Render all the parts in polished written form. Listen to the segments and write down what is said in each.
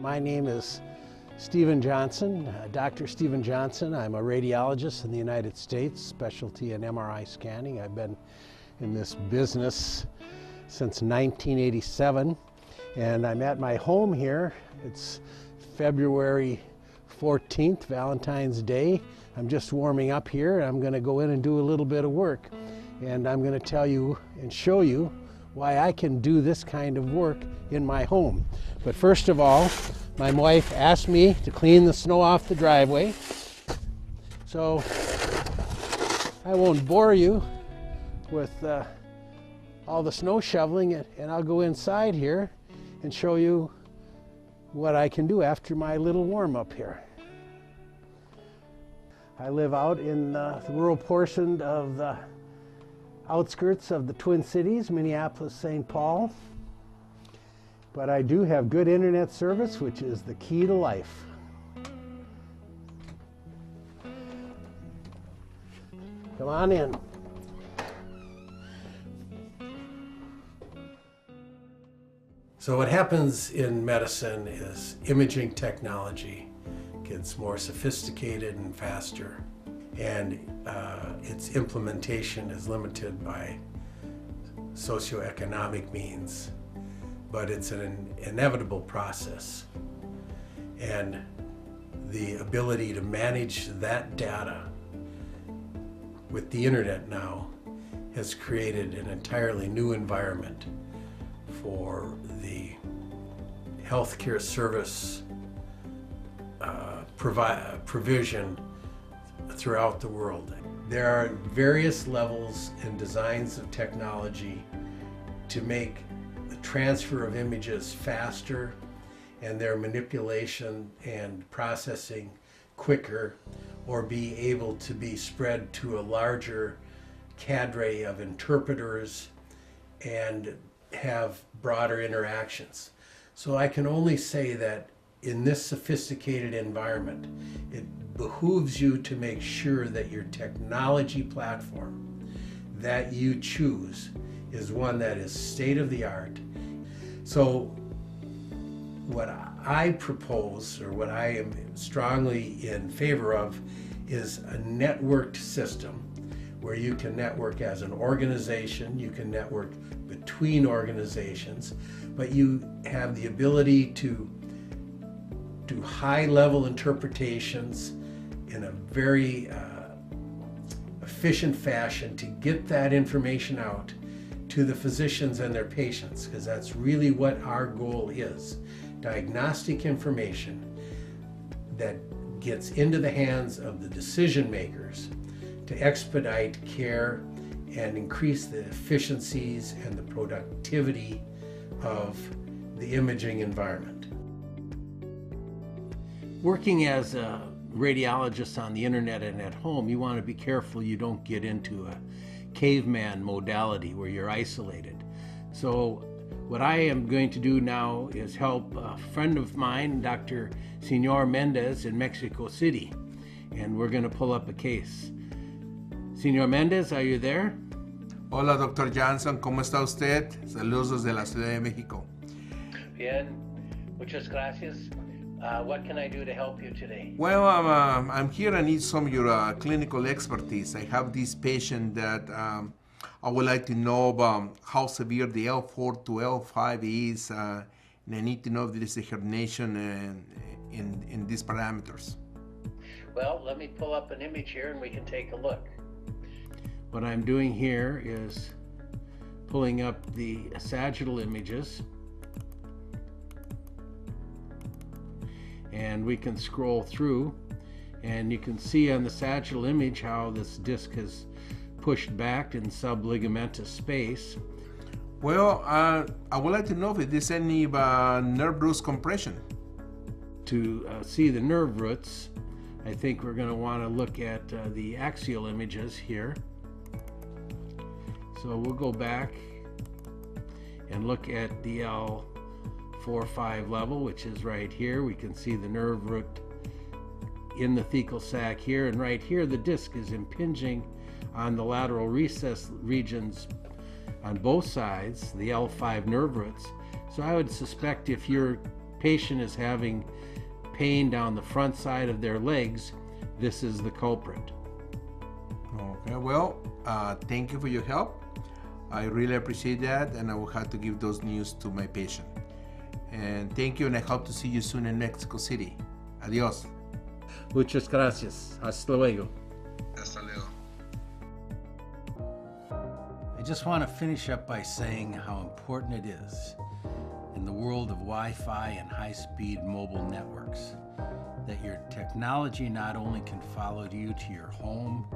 My name is Stephen Johnson, Dr. Stephen Johnson. I'm a radiologist in the United States, specialty in MRI scanning. I've been in this business since 1987, and I'm at my home here. It's February 14th, Valentine's Day. I'm just warming up here. I'm going to go in and do a little bit of work, and I'm going to tell you and show you why I can do this kind of work in my home. But first of all, my wife asked me to clean the snow off the driveway, so I won't bore you with all the snow shoveling, and I'll go inside here and show you what I can do after my little warm-up here. I live out in the rural portion of the outskirts of the Twin Cities, Minneapolis, St. Paul. But I do have good internet service, which is the key to life. Come on in. So what happens in medicine is imaging technology gets more sophisticated and faster, and its implementation is limited by socioeconomic means. But it's an inevitable process. And the ability to manage that data with the internet now has created an entirely new environment for the healthcare service provision throughout the world. There are various levels and designs of technology to make transfer of images faster and their manipulation and processing quicker, or be able to be spread to a larger cadre of interpreters and have broader interactions. So I can only say that in this sophisticated environment, it behooves you to make sure that your technology platform that you choose is one that is state-of-the-art. So what I propose, or what I am strongly in favor of, is a networked system where you can network as an organization, you can network between organizations, but you have the ability to do high-level interpretations in a very efficient fashion to get that information out to the physicians and their patients, because that's really what our goal is. Diagnostic information that gets into the hands of the decision makers to expedite care and increase the efficiencies and the productivity of the imaging environment. Working as a radiologist on the internet and at home, you want to be careful you don't get into a caveman modality where you're isolated. So what I am going to do now is help a friend of mine, Dr. Senor Mendez in Mexico City, and we're going to pull up a case. Senor Mendez, are you there? Hola, Dr. Johnson, ¿cómo está usted? Saludos desde la Ciudad de México. Bien, muchas gracias. What can I do to help you today? Well, I'm here. I need some of your clinical expertise. I have this patient that I would like to know about how severe the L4 to L5 is, and I need to know if there is a herniation in these parameters. Well, let me pull up an image here and we can take a look. What I'm doing here is pulling up the sagittal images, and we can scroll through, and you can see on the sagittal image how this disc has pushed back in subligamentous space. Well, I would like to know if there's any nerve roots compression. To see the nerve roots, I think we're going to want to look at the axial images here. So we'll go back and look at the L4-5 level, which is right here. We can see the nerve root in the thecal sac here, and right here the disc is impinging on the lateral recess regions on both sides, the L5 nerve roots. So I would suspect if you're patient is having pain down the front side of their legs, this is the culprit. Okay, well, thank you for your help. I really appreciate that, and I will have to give those news to my patient. And thank you, and I hope to see you soon in Mexico City. Adios. Muchas gracias. Hasta luego. Hasta luego. I just want to finish up by saying how important it is in the world of Wi-Fi and high-speed mobile networks that your technology not only can follow you to your home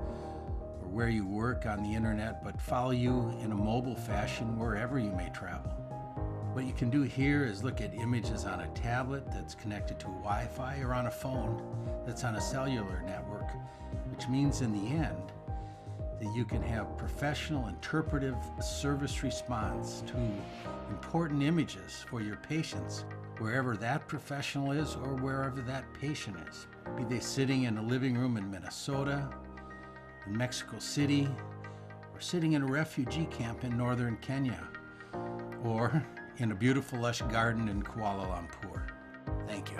or where you work on the internet, but follow you in a mobile fashion wherever you may travel. What you can do here is look at images on a tablet that's connected to Wi-Fi or on a phone that's on a cellular network, which means in the end that you can have professional interpretive service response to important images for your patients, wherever that professional is or wherever that patient is. Be they sitting in a living room in Minnesota, in Mexico City, or sitting in a refugee camp in northern Kenya, or in a beautiful lush garden in Kuala Lumpur. Thank you.